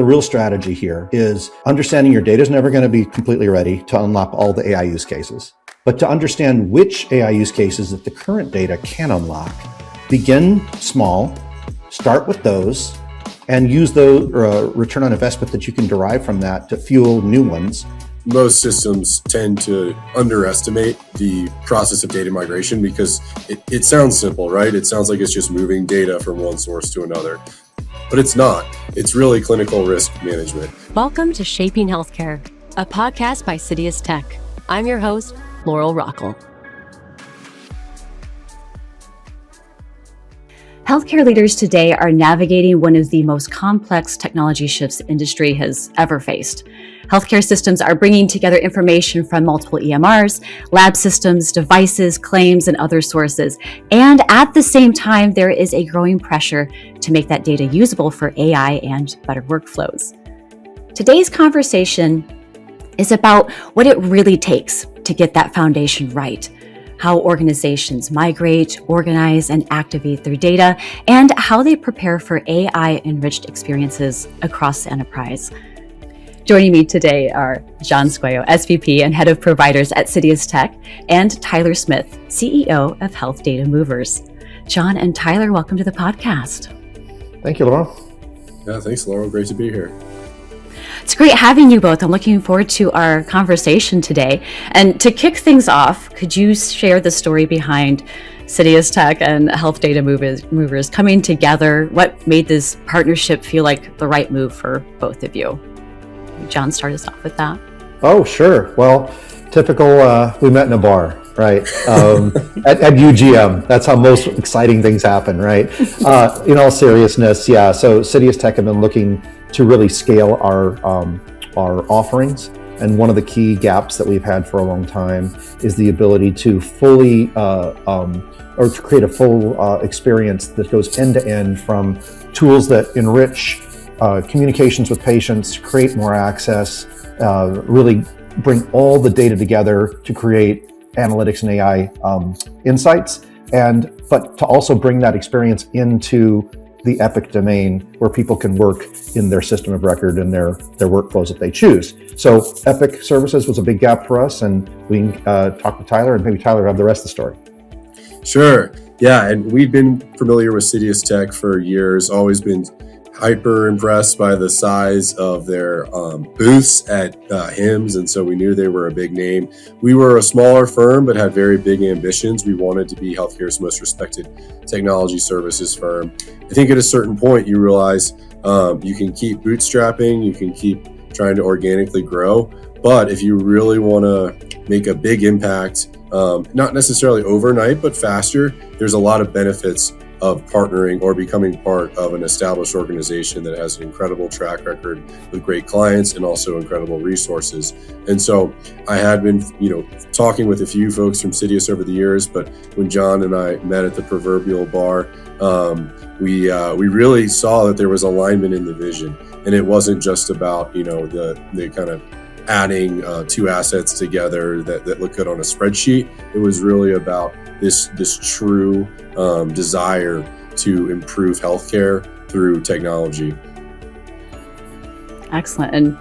real strategy here is understanding your data is never going to be completely ready to unlock all the AI use cases, but to understand which AI use cases that the current data can unlock, begin small, start with those, and use the return on investment that you can derive from that to fuel new ones. Most systems tend to underestimate the process of data migration because it sounds simple, right? It sounds like it's just moving data from one source to another, but it's not. It's really clinical risk management. Welcome to Shaping Healthcare, a podcast by CitiusTech. I'm your host, Laurel Rockel. Healthcare leaders today are navigating one of the most complex technology shifts the industry has ever faced. Healthcare systems are bringing together information from multiple EMRs, lab systems, devices, claims, and other sources. And at the same time, there is a growing pressure to make that data usable for AI and better workflows. Today's conversation is about what it really takes to get that foundation right, how organizations migrate, organize, and activate their data, and how they prepare for AI-enriched experiences across the enterprise. Joining me today are John Squeo, SVP and Head of Providers at CitiusTech, and Tyler Smith, CEO of Health Data Movers. John and Tyler, welcome to the podcast. Thank you, Laura. Yeah, thanks, Laurel. Great to be here. It's great having you both. I'm looking forward to our conversation today. And to kick things off, could you share the story behind CitiusTech and Health Data Movers coming together? What made this partnership feel like the right move for both of you? John, start us off with that. Oh, sure. Well, typical, we met in a bar, right? At UGM. That's how most exciting things happen, right? In all seriousness, yeah. So CitiusTech have been looking to really scale our offerings. And one of the key gaps that we've had for a long time is the ability to fully, or to create a full experience that goes end to end, from tools that enrich communications with patients, create more access, really bring all the data together to create analytics and AI insights, but to also bring that experience into the Epic domain where people can work in their system of record and their workflows that they choose. So Epic Services was a big gap for us, and we talked to Tyler, and maybe Tyler will have the rest of the story. Sure. Yeah, and we've been familiar with CitiusTech for years, always been hyper impressed by the size of their booths at HIMSS, and so we knew they were a big name. We were a smaller firm but had very big ambitions. We wanted to be healthcare's most respected technology services firm. I think at a certain point you realize you can keep bootstrapping, you can keep trying to organically grow, but if you really want to make a big impact, not necessarily overnight but faster, there's a lot of benefits of partnering or becoming part of an established organization that has an incredible track record with great clients and also incredible resources. And so I had been, talking with a few folks from Citius over the years, but when John and I met at the proverbial bar, we really saw that there was alignment in the vision, and it wasn't just about, the kind of adding two assets together that look good on a spreadsheet. It was really about this true desire to improve healthcare through technology. Excellent. And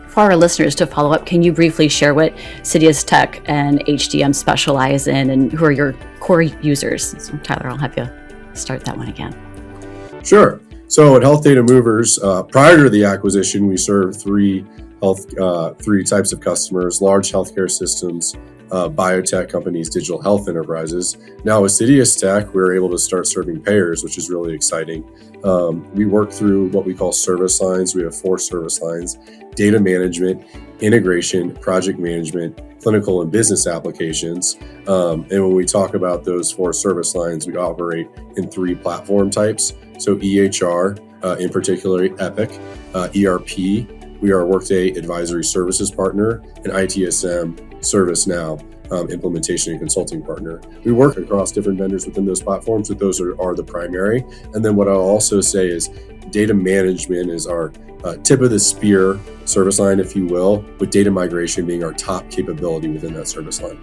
for our listeners to follow up, can you briefly share what CitiusTech and HDM specialize in and who are your core users? So Tyler, I'll have you start that one again. Sure. So at Health Data Movers, prior to the acquisition, we served three types of customers: large healthcare systems, biotech companies, digital health enterprises. Now with CitiusTech, we're able to start serving payers, which is really exciting. We work through what we call service lines. We have 4 service lines: data management, integration, project management, clinical and business applications. And when we talk about those 4 service lines, we operate in 3 platform types. So EHR, in particular Epic, ERP, we are a Workday Advisory Services Partner, and ITSM, ServiceNow, implementation and consulting partner. We work across different vendors within those platforms, but those are the primary. And then what I'll also say is data management is our tip of the spear service line, if you will, with data migration being our top capability within that service line.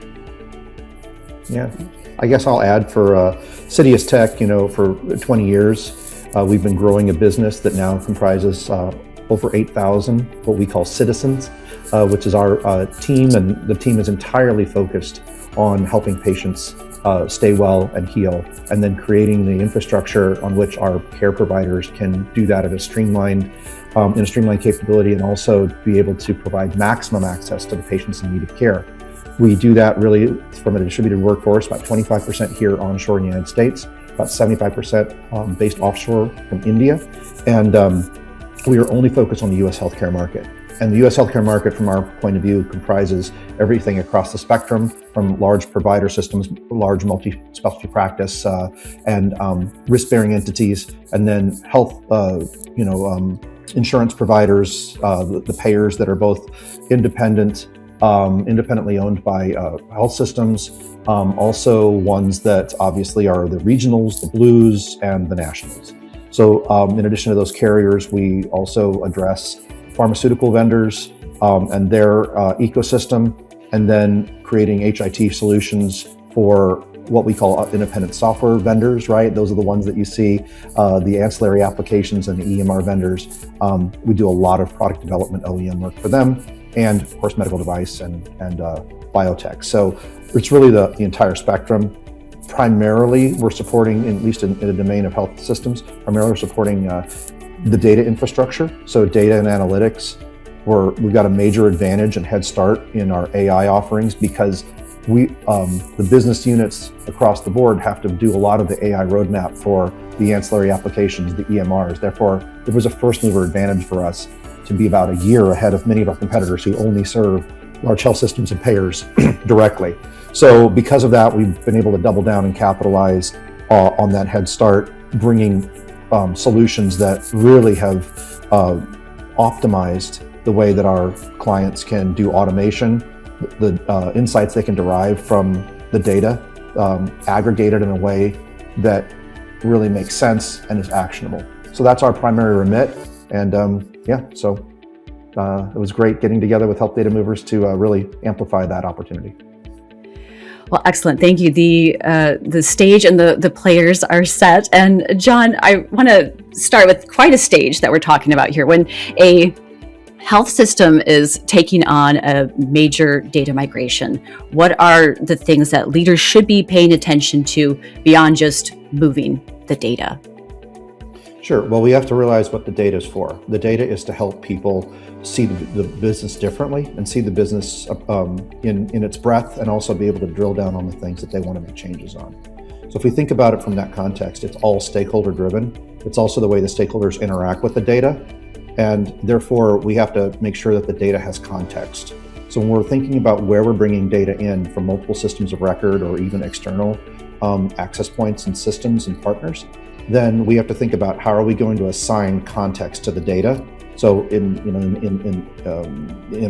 Yeah, I guess I'll add for CitiusTech, for 20 years, we've been growing a business that now comprises over 8,000 what we call citizens, which is our team, and the team is entirely focused on helping patients stay well and heal, and then creating the infrastructure on which our care providers can do that at a streamlined capability, and also be able to provide maximum access to the patients in need of care. We do that really from a distributed workforce, about 25% here onshore in the United States, about 75% based offshore from India, and we are only focused on the U.S. healthcare market. And the U.S. healthcare market, from our point of view, comprises everything across the spectrum, from large provider systems, large multi-specialty practice, and risk-bearing entities, and then health, insurance providers, the payers that are both independently owned by health systems, also ones that obviously are the regionals, the blues, and the nationals. So in addition to those carriers, we also address pharmaceutical vendors and their ecosystem, and then creating HIT solutions for what we call independent software vendors, right? Those are the ones that you see, the ancillary applications and the EMR vendors. We do a lot of product development OEM work for them, and of course medical device and biotech. So it's really the entire spectrum. Primarily, we're supporting, at least in the domain of health systems, primarily we're supporting the data infrastructure. So data and analytics, we've got a major advantage and head start in our AI offerings, because the business units across the board have to do a lot of the AI roadmap for the ancillary applications, the EMRs. Therefore, it was a first mover advantage for us to be about a year ahead of many of our competitors who only serve large health systems and payers directly. So because of that, we've been able to double down and capitalize on that head start, bringing solutions that really have optimized the way that our clients can do automation, the insights they can derive from the data, aggregated in a way that really makes sense and is actionable. So that's our primary remit. And it was great getting together with Health Data Movers to really amplify that opportunity. Well, excellent. Thank you. The stage and the players are set. And John, I want to start with quite a stage that we're talking about here. When a health system is taking on a major data migration, what are the things that leaders should be paying attention to beyond just moving the data? Sure. Well, we have to realize what the data is for. The data is to help people see the business differently and see the business in its breadth, and also be able to drill down on the things that they want to make changes on. So if we think about it from that context, it's all stakeholder driven. It's also the way the stakeholders interact with the data. And therefore, we have to make sure that the data has context. So when we're thinking about where we're bringing data in from multiple systems of record, or even external access points and systems and partners, then we have to think about how are we going to assign context to the data. So in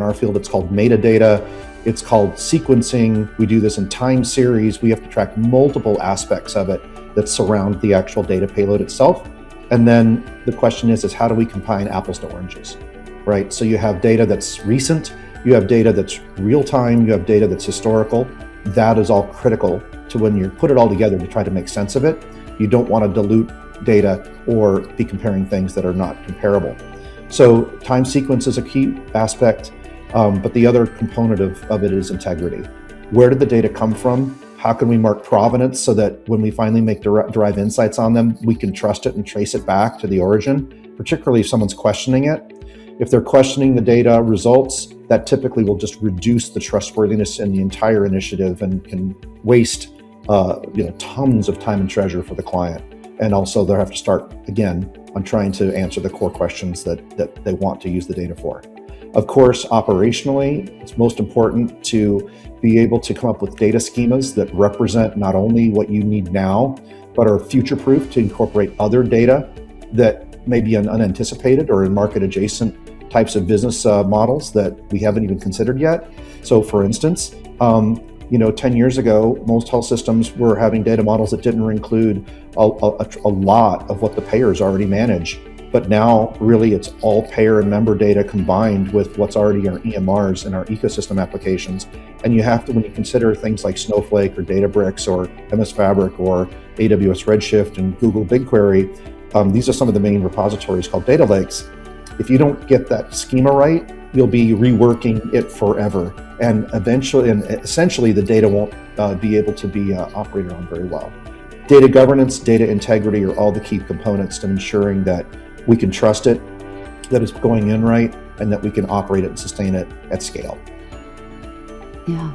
our field, it's called metadata. It's called sequencing. We do this in time series. We have to track multiple aspects of it that surround the actual data payload itself. And then the question is how do we combine apples to oranges, right? So you have data that's recent, you have data that's real time, you have data that's historical. That is all critical to when you put it all together to try to make sense of it. You don't want to dilute data or be comparing things that are not comparable. So time sequence is a key aspect, but the other component of it is integrity. Where did the data come from? How can we mark provenance so that when we finally make derive insights on them, we can trust it and trace it back to the origin, particularly if someone's questioning it. If they're questioning the data results, that typically will just reduce the trustworthiness in the entire initiative and can waste tons of time and treasure for the client. And also they'll have to start again on trying to answer the core questions that they want to use the data for. Of course, operationally, it's most important to be able to come up with data schemas that represent not only what you need now, but are future-proof to incorporate other data that may be unanticipated or in market adjacent types of business models that we haven't even considered yet. So for instance, 10 years ago, most health systems were having data models that didn't include a lot of what the payers already manage. But now, really, it's all payer and member data combined with what's already in our EMRs and our ecosystem applications. And you have to, when you consider things like Snowflake or Databricks or MS Fabric or AWS Redshift and Google BigQuery, these are some of the main repositories called data lakes. if you don't get that schema right, you'll be reworking it forever. And eventually, and essentially, the data won't be able to be operated on very well. Data governance, data integrity are all the key components to ensuring that we can trust it, that it's going in right, and that we can operate it and sustain it at scale. Yeah.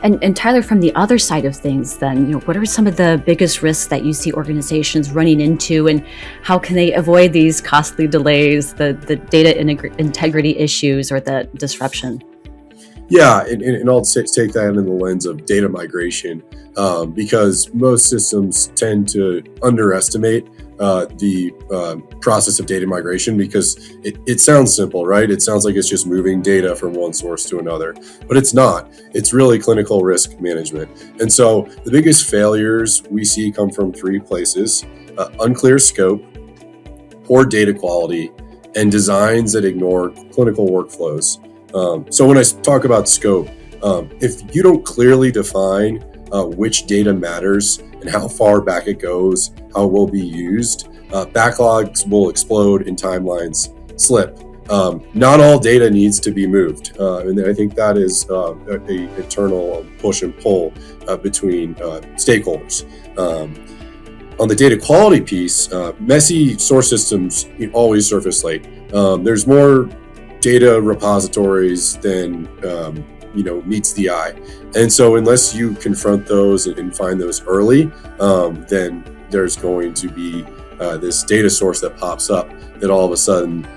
And Tyler, from the other side of things then, what are some of the biggest risks that you see organizations running into, and how can they avoid these costly delays, the data integrity issues, or the disruption? Yeah, and I'll take that in the lens of data migration, because most systems tend to underestimate the process of data migration, because it sounds simple, right? It sounds like it's just moving data from one source to another, but it's not. It's really clinical risk management. And so the biggest failures we see come from three places: unclear scope, poor data quality, and designs that ignore clinical workflows. So when I talk about scope, if you don't clearly define which data matters and how far back it goes, how it will be used, backlogs will explode and timelines slip. Not all data needs to be moved. And I think that is an eternal push and pull between stakeholders. On the data quality piece, messy source systems always surface late. There's more data repositories than meets the eye, and so unless you confront those and find those early, then there's going to be this data source that pops up that all of a sudden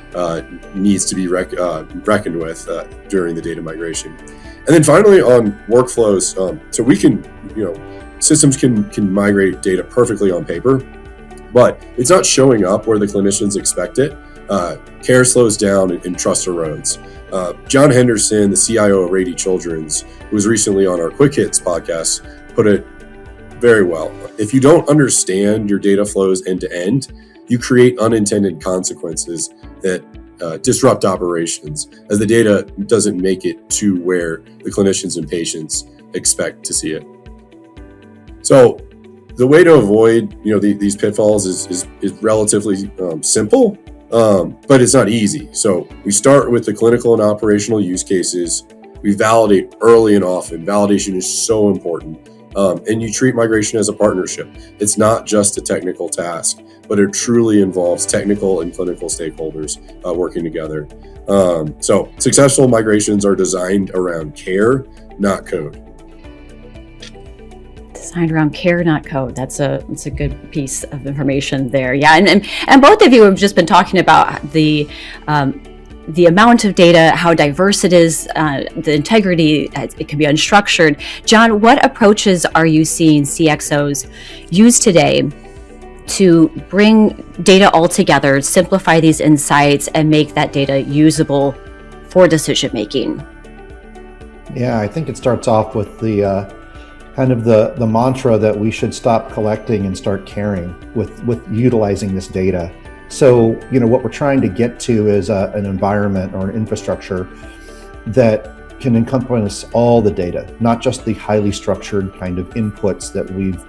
needs to be reckoned with during the data migration. And then finally, on workflows, so we can, systems can migrate data perfectly on paper, but it's not showing up where the clinicians expect it. Care slows down and trust erodes. John Henderson, the CIO of Rady Children's, who was recently on our Quick Hits podcast, put it very well. If you don't understand your data flows end to end, you create unintended consequences that disrupt operations, as the data doesn't make it to where the clinicians and patients expect to see it. So the way to avoid these pitfalls is relatively simple. But it's not easy. So we start with the clinical and operational use cases. We validate early and often. Validation is so important. And you treat migration as a partnership. It's not just a technical task, but it truly involves technical and clinical stakeholders working together. So successful migrations are designed around care, not code. Designed around care, not code. That's a good piece of information there. Yeah, and both of you have just been talking about the amount of data, how diverse it is, the integrity. It can be unstructured. John, what approaches are you seeing CXOs use today to bring data all together, simplify these insights, and make that data usable for decision making? Yeah, I think it starts off with the kind of the mantra that we should stop collecting and start caring with utilizing this data. So, what we're trying to get to is an environment or an infrastructure that can encompass all the data, not just the highly structured kind of inputs that we've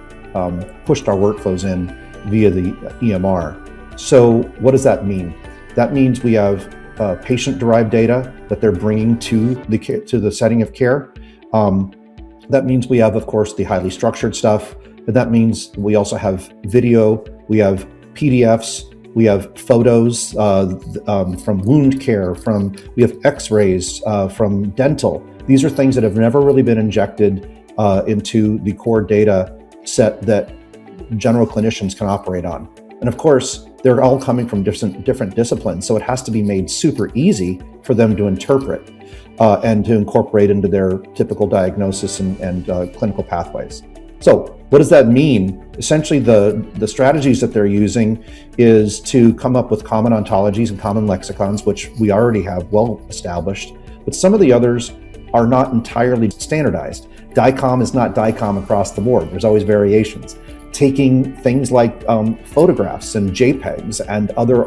pushed our workflows in via the EMR. So what does that mean? That means we have patient-derived data that they're bringing to the setting of care. That means we have, of course, the highly structured stuff, but that means we also have video, we have PDFs, we have photos from wound care, we have x-rays from dental. These are things that have never really been injected into the core data set that general clinicians can operate on. And of course, they're all coming from different disciplines, so it has to be made super easy for them to interpret and to incorporate into their typical diagnosis and clinical pathways. So what does that mean? Essentially, the strategies that they're using is to come up with common ontologies and common lexicons, which we already have well established, but some of the others are not entirely standardized. DICOM is not DICOM across the board. There's always variations. Taking things like photographs and JPEGs and other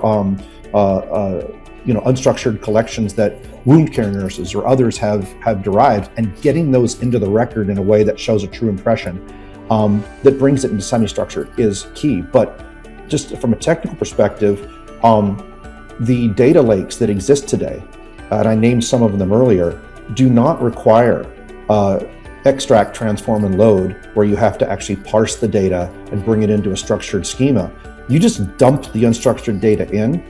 unstructured collections that wound care nurses or others have derived, and getting those into the record in a way that shows a true impression that brings it into semi-structured is key. But just from a technical perspective, the data lakes that exist today, and I named some of them earlier, do not require extract, transform, and load, where you have to actually parse the data and bring it into a structured schema. You just dump the unstructured data in.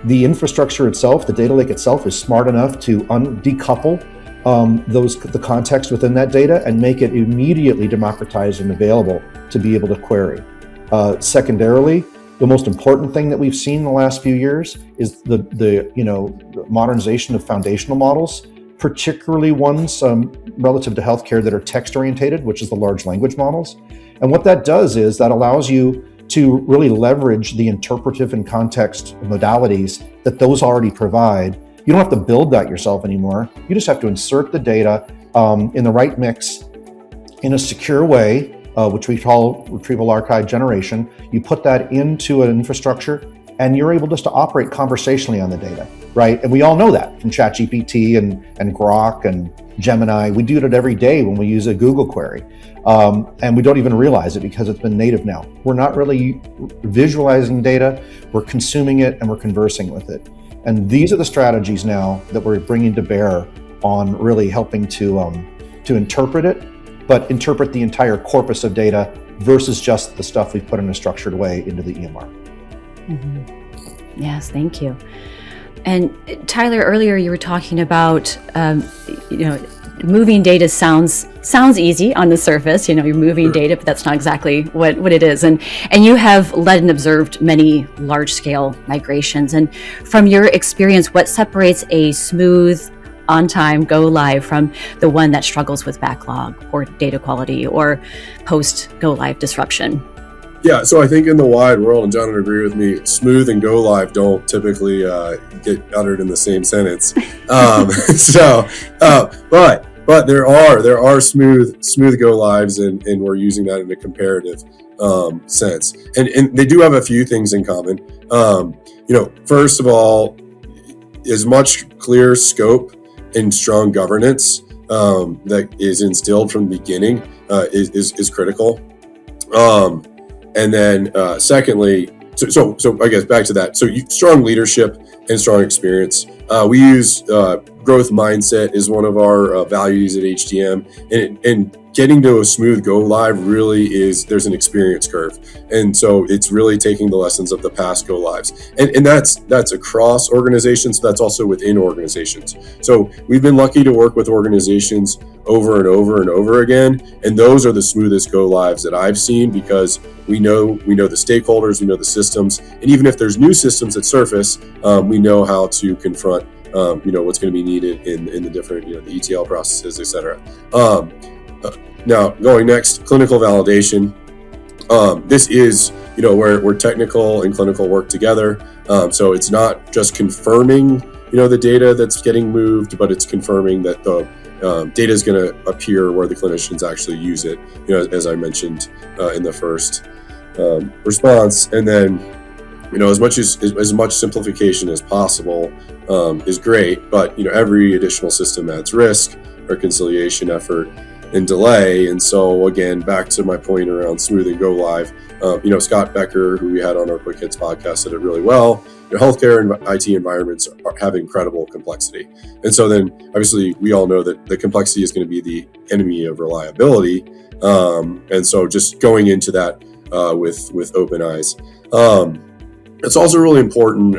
The infrastructure itself, the data lake itself, is smart enough to decouple the context within that data and make it immediately democratized and available to be able to query. Secondarily, the most important thing that we've seen in the last few years is the modernization of foundational models, particularly ones relative to healthcare that are text orientated, which is the large language models. And what that does is that allows you to really leverage the interpretive and context modalities that those already provide. You don't have to build that yourself anymore. You just have to insert the data in the right mix in a secure way, which we call retrieval archive generation. You put that into an infrastructure and you're able just to operate conversationally on the data, right? And we all know that from ChatGPT and Grok and Gemini. We do it every day when we use a Google query. And we don't even realize it because it's been native now. We're not really visualizing data, we're consuming it and we're conversing with it. And these are the strategies now that we're bringing to bear on really helping to interpret it, but interpret the entire corpus of data versus just the stuff we put in a structured way into the EMR. Mm-hmm. Yes, thank you. And Tyler, earlier you were talking about, moving data sounds easy on the surface. You're moving data, but that's not exactly what it is. And you have led and observed many large-scale migrations. And from your experience, what separates a smooth, on-time go live from the one that struggles with backlog or data quality or post-go live disruption? Yeah, so I think in the wide world, and John would agree with me, smooth and go live don't typically get uttered in the same sentence. But there are smooth go lives, and we're using that in a comparative sense. And they do have a few things in common. First of all, as much clear scope and strong governance that is instilled from the beginning is critical. And then secondly, so I guess back to that. So strong leadership and strong experience. We use growth mindset is one of our values at HTM, and getting to a smooth go live really there's an experience curve. And so it's really taking the lessons of the past go lives. And that's across organizations. That's also within organizations. So we've been lucky to work with organizations over and over and over again. And those are the smoothest go lives that I've seen, because we know the stakeholders, we know the systems, and even if there's new systems that surface, we know how to confront what's going to be needed in the different the ETL processes, etc. Now, going next, clinical validation. This is where technical and clinical work together. So it's not just confirming the data that's getting moved, but it's confirming that the data is going to appear where the clinicians actually use it. As I mentioned in the first response, and then as much simplification as possible is great, but every additional system adds risk, reconciliation effort, and delay. And so again, back to my point around smooth and go live, Scott Becker, who we had on our Quick Hits podcast, said it really well. Healthcare and IT environments have incredible complexity. And so then obviously we all know that the complexity is going to be the enemy of reliability. And so just going into that with open eyes. It's also really important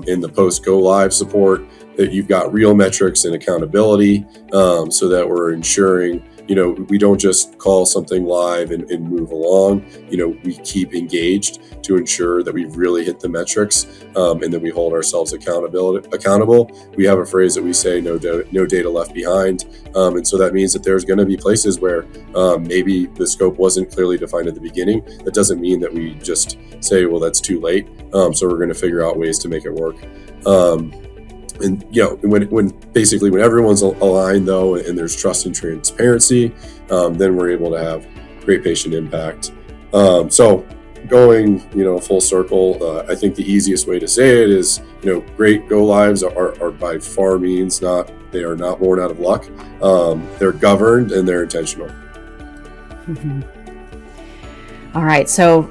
in the post go live support that you've got real metrics and accountability, so that we're ensuring we don't just call something live and move along. We keep engaged to ensure that we've really hit the metrics, and that we hold ourselves accountable. We have a phrase that we say, no data left behind. And so that means that there's going to be places where maybe the scope wasn't clearly defined at the beginning. That doesn't mean that we just say, well, that's too late. So we're going to figure out ways to make it work. And when everyone's aligned though, and there's trust and transparency, then we're able to have great patient impact. So going full circle, I think the easiest way to say it is great go lives are by far means they are not born out of luck. They're governed and they're intentional. Mm-hmm. All right, so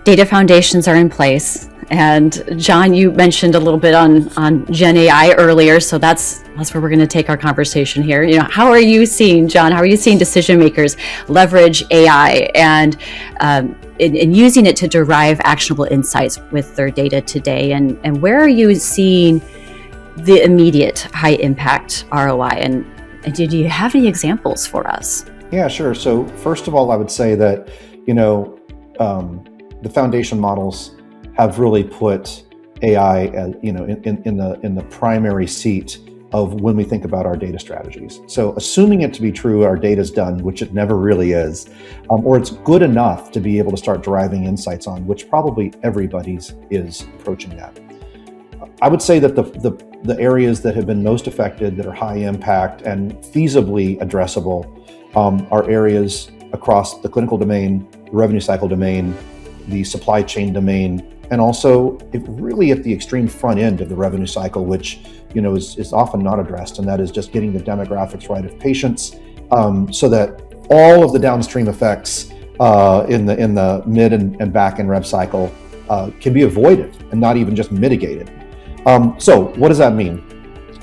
data foundations are in place. And John, you mentioned a little bit on Gen AI earlier, so that's where we're going to take our conversation here. How are you seeing, John? How are you seeing decision makers leverage AI and in using it to derive actionable insights with their data today? And where are you seeing the immediate high impact ROI? And do you have any examples for us? Yeah, sure. So first of all, I would say that the foundation models have really put AI, in the primary seat of when we think about our data strategies. So assuming it to be true, our data's done, which it never really is, or it's good enough to be able to start deriving insights on, which probably everybody's is approaching that. I would say that the areas that have been most affected, that are high impact and feasibly addressable, are areas across the clinical domain, the revenue cycle domain, the supply chain domain, and also really at the extreme front end of the revenue cycle, which is often not addressed, and that is just getting the demographics right of patients, so that all of the downstream effects in the mid and back end rev cycle can be avoided and not even just mitigated. So what does that mean?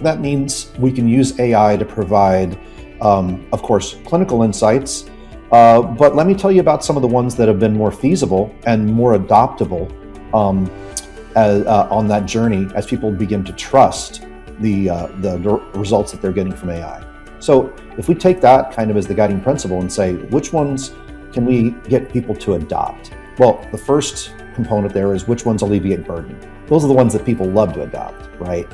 That means we can use AI to provide, of course, clinical insights, but let me tell you about some of the ones that have been more feasible and more adoptable on that journey as people begin to trust the results that they're getting from AI. So if we take that kind of as the guiding principle and say, which ones can we get people to adopt? Well, the first component there is which ones alleviate burden. Those are the ones that people love to adopt, right?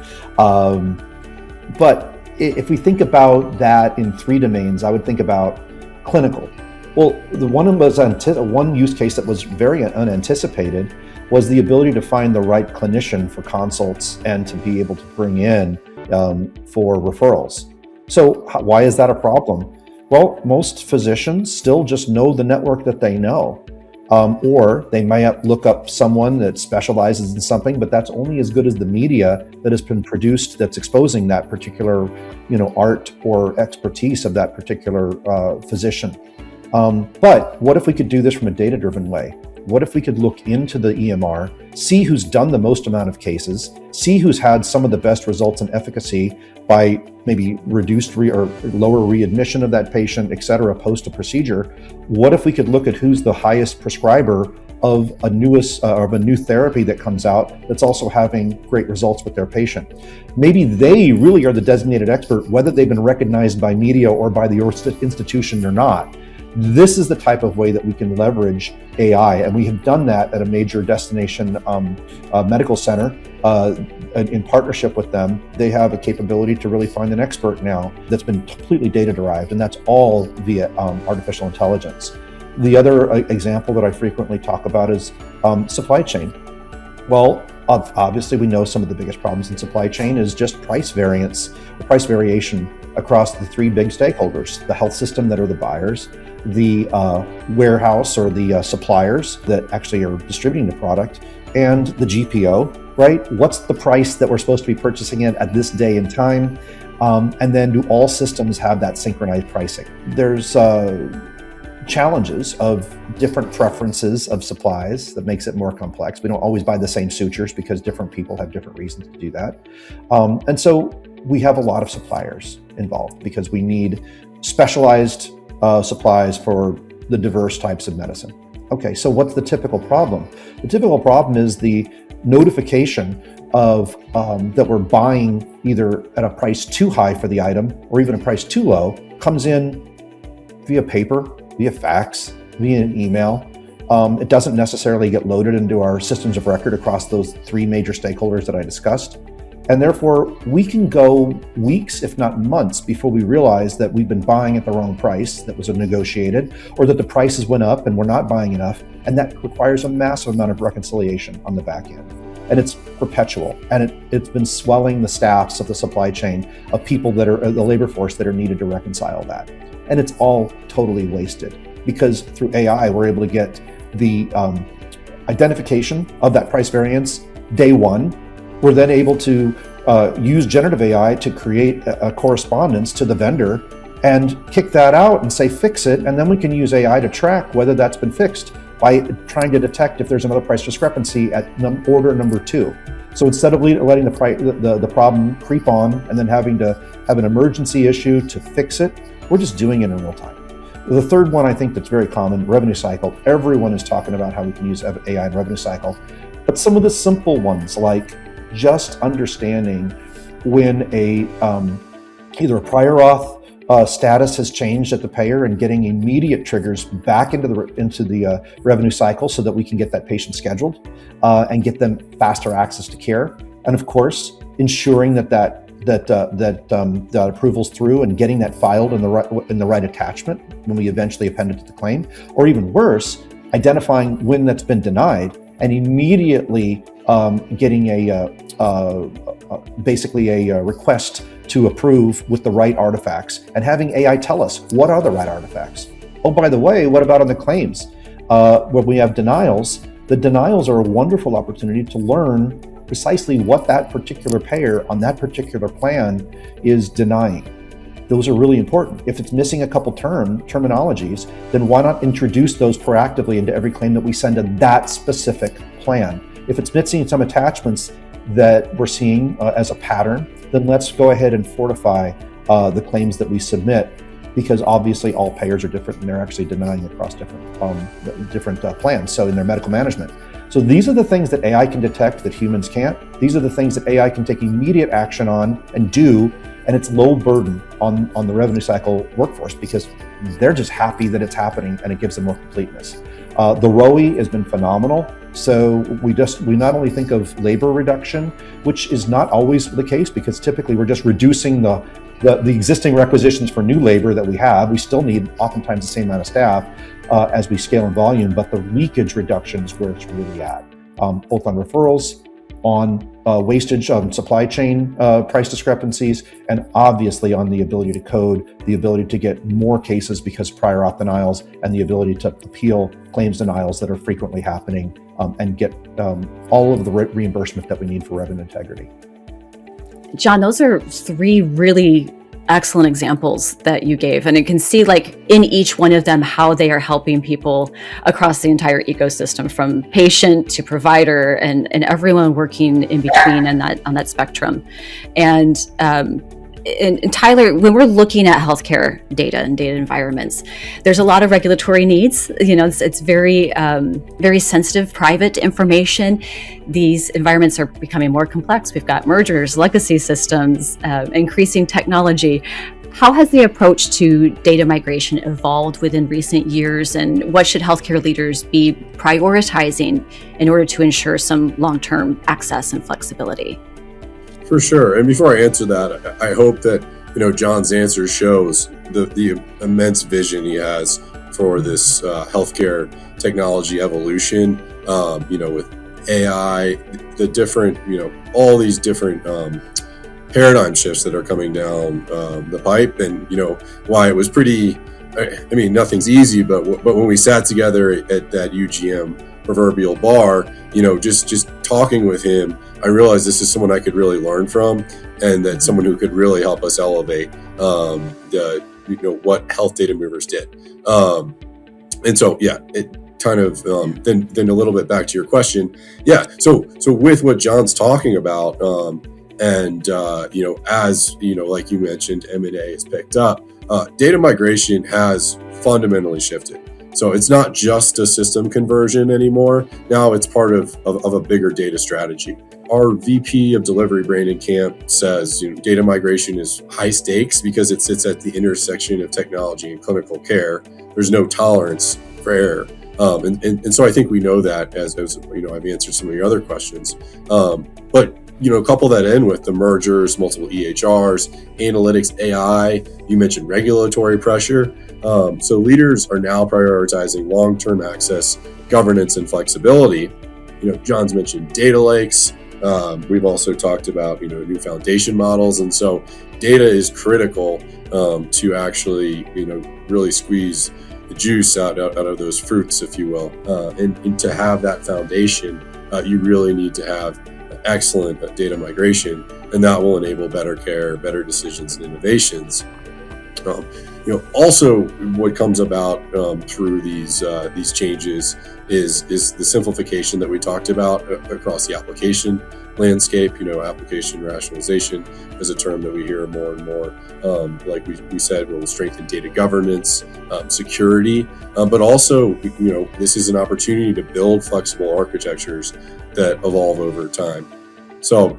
But if we think about that in three domains, I would think about clinical. Well, the one use case that was very unanticipated was the ability to find the right clinician for consults and to be able to bring in for referrals. So why is that a problem? Well, most physicians still just know the network that they know. Or they might look up someone that specializes in something, but that's only as good as the media that has been produced that's exposing that particular, art or expertise of that particular physician. But what if we could do this from a data-driven way? What if we could look into the EMR, see who's done the most amount of cases, see who's had some of the best results in efficacy by maybe reduced or lower readmission of that patient, et cetera, post a procedure? What if we could look at who's the highest prescriber of a new therapy that comes out that's also having great results with their patient? Maybe they really are the designated expert, whether they've been recognized by media or by the institution or not. This is the type of way that we can leverage AI, and we have done that at a major destination medical center in partnership with them. They have a capability to really find an expert now that's been completely data derived, and that's all via artificial intelligence. The other example that I frequently talk about is supply chain. Well, obviously we know some of the biggest problems in supply chain is just price variance, or price variation across the three big stakeholders: the health system that are the buyers, the warehouse or the suppliers that actually are distributing the product, and the GPO, right? What's the price that we're supposed to be purchasing it at this day and time? And then do all systems have that synchronized pricing? There's challenges of different preferences of supplies that makes it more complex. We don't always buy the same sutures because different people have different reasons to do that. And so we have a lot of suppliers involved because we need specialized supplies for the diverse types of medicine. Okay, so what's the typical problem? The typical problem is the notification of that we're buying either at a price too high for the item or even a price too low comes in via paper, via fax, via an email. It doesn't necessarily get loaded into our systems of record across those three major stakeholders that I discussed. And therefore, we can go weeks, if not months, before we realize that we've been buying at the wrong price that was negotiated, or that the prices went up and we're not buying enough. And that requires a massive amount of reconciliation on the back end. And it's perpetual. And it's been swelling the staffs of the supply chain of people that are the labor force that are needed to reconcile that. And it's all totally wasted because through AI, we're able to get the identification of that price variance day one. We're then able to use generative AI to create a correspondence to the vendor and kick that out and say, fix it. And then we can use AI to track whether that's been fixed by trying to detect if there's another price discrepancy at order number 2. So instead of letting the problem creep on and then having to have an emergency issue to fix it, we're just doing it in real time. The third one I think that's very common, revenue cycle. Everyone is talking about how we can use AI in revenue cycle. But some of the simple ones, like just understanding when either a prior auth status has changed at the payer and getting immediate triggers back into the revenue cycle so that we can get that patient scheduled and get them faster access to care. And of course, ensuring that approval's through and getting that filed in the right attachment when we eventually append it to the claim, or even worse, identifying when that's been denied and immediately getting basically a request to approve with the right artifacts and having AI tell us what are the right artifacts. Oh, by the way, what about on the claims? When we have denials, the denials are a wonderful opportunity to learn precisely what that particular payer on that particular plan is denying. Those are really important. If it's missing a couple terminologies, then why not introduce those proactively into every claim that we send to that specific plan? If it's missing some attachments that we're seeing as a pattern, then let's go ahead and fortify the claims that we submit, because obviously all payers are different and they're actually denying across different plans, so in their medical management. So these are the things that AI can detect that humans can't. These are the things that AI can take immediate action on and do, and it's low burden on the revenue cycle workforce because they're just happy that it's happening and it gives them more completeness. The ROI has been phenomenal. So we not only think of labor reduction, which is not always the case because typically we're just reducing the existing requisitions for new labor that we have. We still need oftentimes the same amount of staff as we scale in volume, but the leakage reduction is where it's really at, both on referrals, on wastage on supply chain price discrepancies, and obviously on the ability to code, the ability to get more cases because prior auth denials, and the ability to appeal claims denials that are frequently happening and get all of the reimbursement that we need for revenue integrity. John, those are 3 really excellent examples that you gave. And you can see like in each one of them, how they are helping people across the entire ecosystem, from patient to provider and everyone working in between and on that spectrum. And Tyler, when we're looking at healthcare data and data environments, there's a lot of regulatory needs. You know, it's very, very sensitive, private information. These environments are becoming more complex. We've got mergers, legacy systems, increasing technology. How has the approach to data migration evolved within recent years, and what should healthcare leaders be prioritizing in order to ensure some long-term access and flexibility? For sure. And before I answer that, I hope that, John's answer shows the immense vision he has for this healthcare technology evolution, with AI, the different, all these different paradigm shifts that are coming down the pipe, and, why it was pretty, nothing's easy, but when we sat together at that UGM proverbial bar, just talking with him, I realized this is someone I could really learn from, and that someone who could really help us elevate what health data movers did. And so, it kind of then a little bit back to your question. So with what John's talking about, as like you mentioned, M&A is picked up. Data migration has fundamentally shifted. So it's not just a system conversion anymore. Now it's part of a bigger data strategy. Our VP of delivery, Brandon Camp, says data migration is high stakes because it sits at the intersection of technology and clinical care. There's no tolerance for error. And so I think we know that as I've answered some of your other questions. But couple that in with the mergers, multiple EHRs, analytics, AI, you mentioned regulatory pressure. So leaders are now prioritizing long-term access, governance, and flexibility. John's mentioned data lakes. We've also talked about, new foundation models. And so data is critical to actually, really squeeze the juice out of those fruits, if you will. And to have that foundation, you really need to have excellent data migration, and that will enable better care, better decisions, and innovations. Also what comes about through these changes is the simplification that we talked about across the application landscape. Application rationalization is a term that we hear more and more. Like we said, will strengthen data governance, security, but also, this is an opportunity to build flexible architectures that evolve over time. So,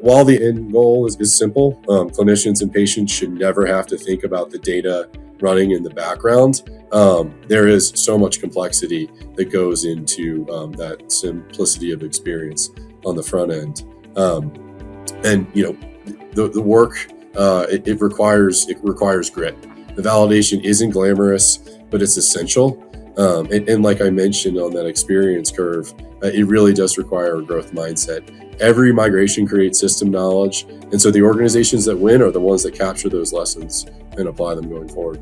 while the end goal is simple, clinicians and patients should never have to think about the data running in the background. There is so much complexity that goes into that simplicity of experience on the front end. And the work it requires grit. The validation isn't glamorous, but it's essential. And like I mentioned on that experience curve, it really does require a growth mindset. Every migration creates system knowledge, and so the organizations that win are the ones that capture those lessons and apply them going forward.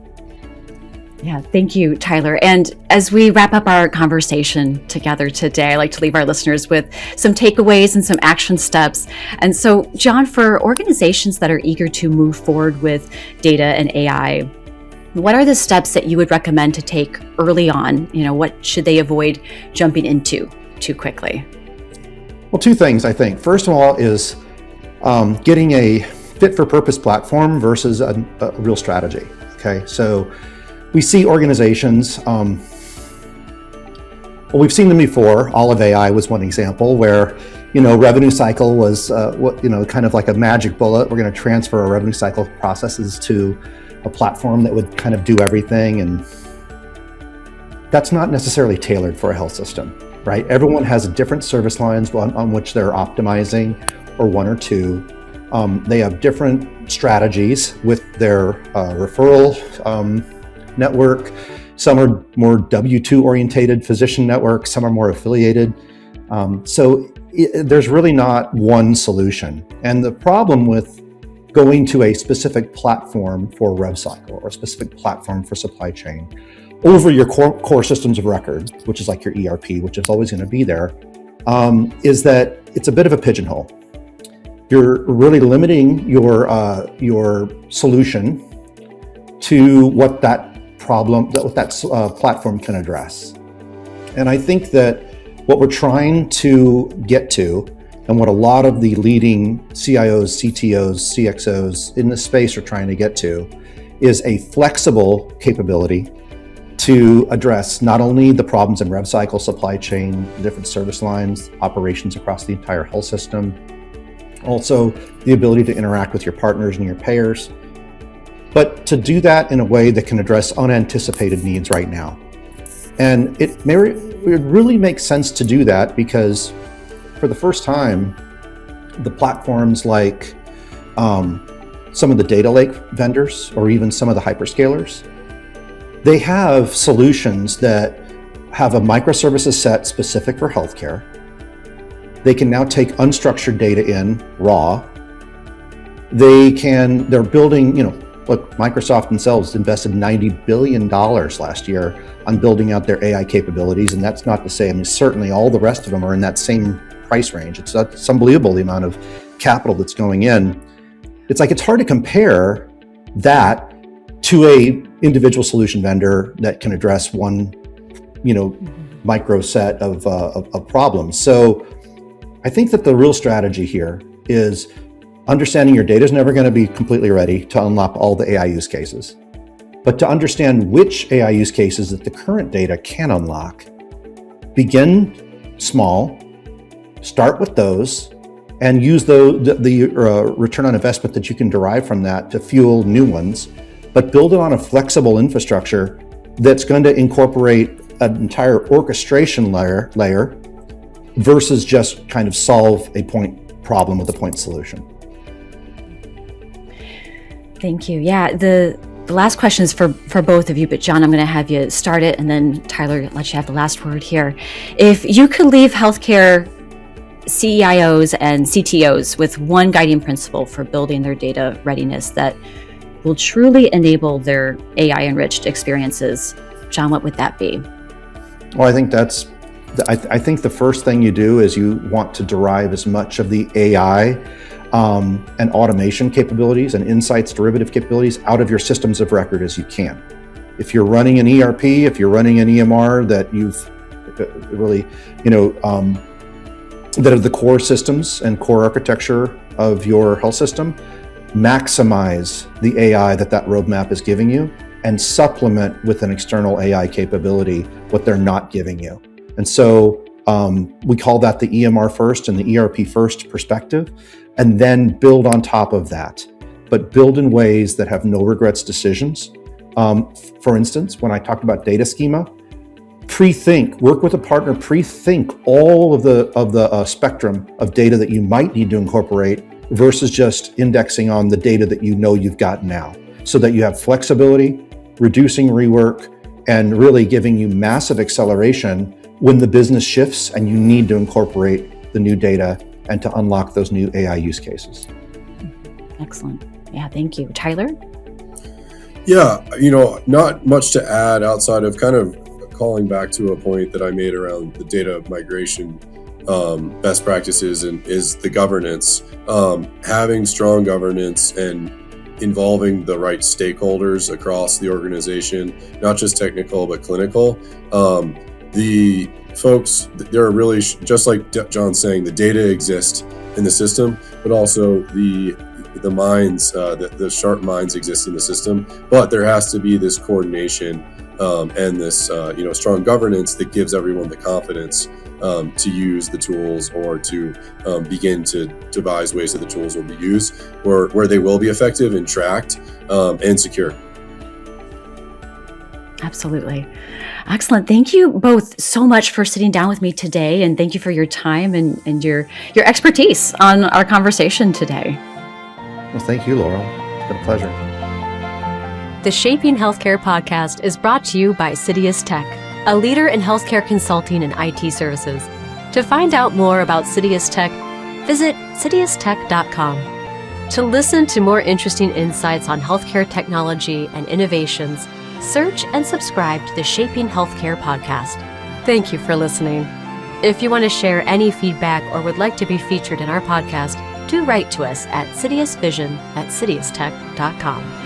Yeah, thank you, Tyler. And as we wrap up our conversation together today, I'd like to leave our listeners with some takeaways and some action steps. And so, John, for organizations that are eager to move forward with data and AI, what are the steps that you would recommend to take early on? What should they avoid jumping into too quickly? Well, two things, I think. First of all is getting a fit-for-purpose platform versus a real strategy. Okay, so we see organizations, we've seen them before. All of AI was one example where, revenue cycle was, kind of like a magic bullet. We're going to transfer our revenue cycle processes to a platform that would kind of do everything. And that's not necessarily tailored for a health system, right? Everyone has different service lines on which they're optimizing, or one or two. They have different strategies with their referral network. Some are more W-2 orientated physician networks, some are more affiliated. There's really not one solution. And the problem with going to a specific platform for rev cycle or a specific platform for supply chain over your core systems of record, which is like your ERP, which is always going to be there, is that it's a bit of a pigeonhole. You're really limiting your solution to what that platform can address. And I think that what we're trying to get to, and what a lot of the leading CIOs, CTOs, CXOs in this space are trying to get to, is a flexible capability to address not only the problems in rev cycle, supply chain, different service lines, operations across the entire health system, also the ability to interact with your partners and your payers, but to do that in a way that can address unanticipated needs right now. And it really makes sense to do that because for the first time, the platforms like some of the data lake vendors or even some of the hyperscalers, they have solutions that have a microservices set specific for healthcare. They can now take unstructured data in raw. They're building, look, Microsoft themselves invested $90 billion last year on building out their AI capabilities. And that's not to say, certainly all the rest of them are in that same price range. It's unbelievable the amount of capital that's going in. It's hard to compare that to a individual solution vendor that can address one, micro set of problems. So I think that the real strategy here is understanding your data is never going to be completely ready to unlock all the AI use cases, but to understand which AI use cases that the current data can unlock, begin small, start with those, and use the return on investment that you can derive from that to fuel new ones, but build it on a flexible infrastructure that's going to incorporate an entire orchestration layer versus just kind of solve a point problem with a point solution. Thank you. Yeah, the last question is for both of you, but John, I'm going to have you start it, and then Tyler, let you have the last word here. If you could leave healthcare CIOs and CTOs with one guiding principle for building their data readiness that will truly enable their AI-enriched experiences, John, what would that be? Well, I think I think the first thing you do is you want to derive as much of the AI and automation capabilities and insights derivative capabilities out of your systems of record as you can. If you're running an ERP, if you're running an EMR that you've really, that are the core systems and core architecture of your health system, maximize the AI that roadmap is giving you and supplement with an external AI capability what they're not giving you. And so we call that the EMR first and the ERP first perspective, and then build on top of that, but build in ways that have no regrets decisions. For instance, when I talked about data schema, work with a partner, pre-think all of the spectrum of data that you might need to incorporate versus just indexing on the data that you've got now, so that you have flexibility, reducing rework, and really giving you massive acceleration when the business shifts and you need to incorporate the new data and to unlock those new AI use cases. Excellent. Yeah, thank you. Tyler? Yeah, not much to add outside of kind of calling back to a point that I made around the data migration best practices and is the governance. Having strong governance and involving the right stakeholders across the organization, not just technical, but clinical. The folks, there are really, just like John's saying, the data exists in the system, but also the minds, the sharp minds exist in the system. But there has to be this coordination and this strong governance that gives everyone the confidence to use the tools or to begin to devise ways that the tools will be used where they will be effective and tracked and secure. Absolutely. Excellent. Thank you both so much for sitting down with me today, and thank you for your time and your expertise on our conversation today. Well, thank you, Laurel. It's been a pleasure. The Shaping Healthcare podcast is brought to you by CitiusTech, a leader in healthcare consulting and IT services. To find out more about CitiusTech, visit CitiusTech.com. To listen to more interesting insights on healthcare technology and innovations, search and subscribe to the Shaping Healthcare podcast. Thank you for listening. If you want to share any feedback or would like to be featured in our podcast, do write to us at citiusvision@citiustech.com.